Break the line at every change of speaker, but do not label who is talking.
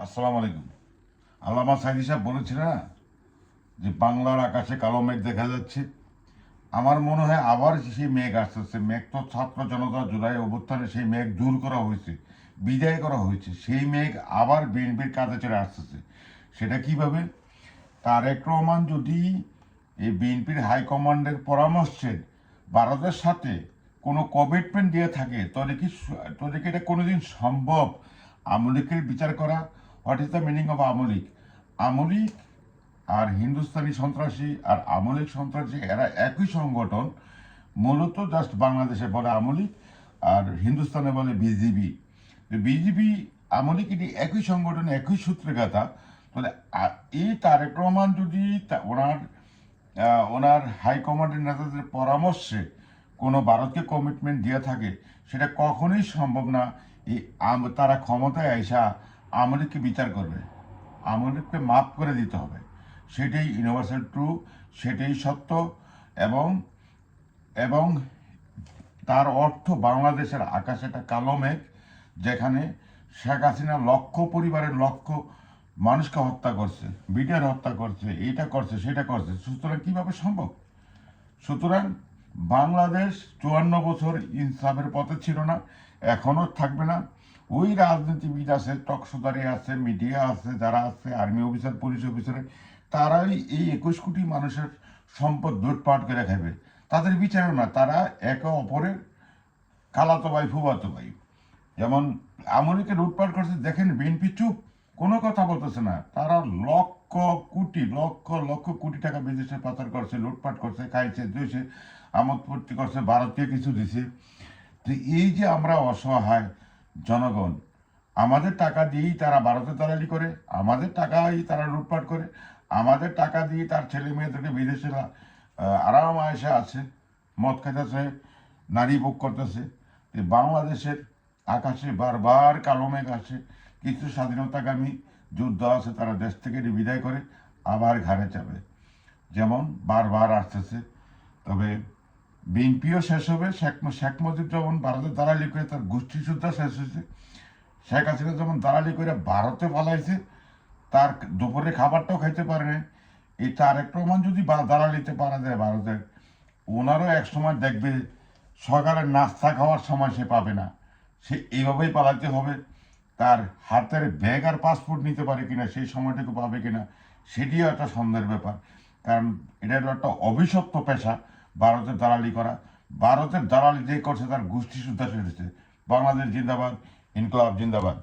আসসালামু আলাইকুম। আল্লামা সাইদি সাহেব বলেছিলেন না যে বাংলার আকাশে কালো মেঘ দেখা যাচ্ছে। আমার মনে হয় আবার সেই মেঘ আসতেছে। মেঘ তো ছাত্র জনতা জুলাই অভ্যুত্থানে সেই মেঘ দূর করা হয়েছে, বিদায় করা হয়েছে। সেই মেঘ আবার বিএনপির কাঁধে চড়ে আসতেছে। সেটা কিভাবে? তারেক রহমান যদি এই বিএনপির হাইকমান্ডের পরামর্শে ভারতের সাথে কোনো কমিটমেন্ট দিয়ে থাকে তাহলে কি এটা কোনোদিন সম্ভব? আমলিকের বিচার করা। What is the meaning of আমলিক? আমলিক আর হিন্দুস্তানি সন্ত্রাসী আর আমলিক সন্ত্রাসী এরা একই সংগঠন। মূলত জাস্ট বাংলাদেশে বলে আমলিক আর হিন্দুস্তানে বলে বিজিবি। বিজিবি আমলিক এটি একই সংগঠন, একই সূত্রে গাথা। তাহলে এই তারেক রহমান যদি ওনার হাইকমান্ডের নেতাদের পরামর্শে কোনো ভারতকে কমিটমেন্ট দিয়ে থাকে, সেটা কখনোই সম্ভব না এই তারা ক্ষমতায় আইসা আমলিককে বিচার করবে। আমলিককে মাফ করে দিতে হবে। সেটাই ইউনিভার্সাল ট্রু, সেটাই সত্য। এবং এবং তার অর্থ বাংলাদেশের আকাশে একটা কালো মেঘ, যেখানে শেখ হাসিনা লক্ষ পরিবারের লক্ষ মানুষকে হত্যা করছে, বিটিআর হত্যা করছে, এইটা করছে, সেটা করছে। সুতরাং কিভাবে সম্ভব? সুতরাং বাংলাদেশ 54 বছর ইনসাফের পথে ছিল না, এখনো থাকবে না। ওই রাজনীতিবিদ আছে, টকশোদারি আছে, মিডিয়া আছে, যারা আছে আর্মি অফিসার, পুলিশ অফিসার, তারাই এই 21 কোটি মানুষের সম্পদ লুটপাট করে খাবে। তাদের বিচার না, তারা একে অপরের খালাতো ভাই, ফুফাতো ভাই। যেমন আমলিকে লুটপাট করছে, দেখেন বিএনপি চুপ, কোনো কথা বলতেছে না। তারা লক্ষ লক্ষ লক্ষ কোটি টাকা বিদেশে পাচার করছে, লুটপাট করছে, খাইছে, দুইছে, আমোদ ফুর্তি করছে, ভারতীয় কিছু দিছে। তো এই যে আমরা অসহায় জনগণ, আমাদের টাকা দিয়েই তারা ভারতে দালালি করে, আমাদের টাকাই তারা লুটপাট করে, আমাদের টাকা দিয়ে তার ছেলে মেয়েদেরকে বিদেশে আরাম আয়েসে আছে, মদ খাইতেছে, নারী ভোগ করতেছে। বাংলাদেশের আকাশে বারবার কালো মেঘ আসে। কিছু স্বাধীনতাকামী যুদ্ধ আছে, তারা দেশ থেকে বিদায় করে আবার ঘাড়ে চাপে, যেমন বারবার আসতেছে। তবে বিএনপিও শেষ হবে। শেখ মুজিব যেমন ভারতে দালালি করে তার গোষ্ঠী যুদ্ধ শেষ হয়েছে, শেখ হাসিনা যেমন দালালি করে ভারতে পালাইছে, তার দুপুরে খাবারটাও খাইতে পারে না। এই তারেক রহমান যদি দালালিতে পারা যায় ভারতের, ওনারও এক সময় দেখবে সকালের নাস্তা খাওয়ার সময় সে পাবে না। সে এইভাবেই পালাতে হবে। তার হাতের ব্যাগ আর পাসপোর্ট নিতে পারে কিনা, সেই সময়টুকু পাবে কিনা, সেটিও একটা সন্দেহের ব্যাপার। কারণ এটা একটা অভিশপ্ত পেশা, ভারতের দালালি করা। ভারতের দালালি যে করছে তার গোষ্ঠী শুদ্ধা সেরেছে। বাংলাদেশ জিন্দাবাদ, ইনকলাব জিন্দাবাদ।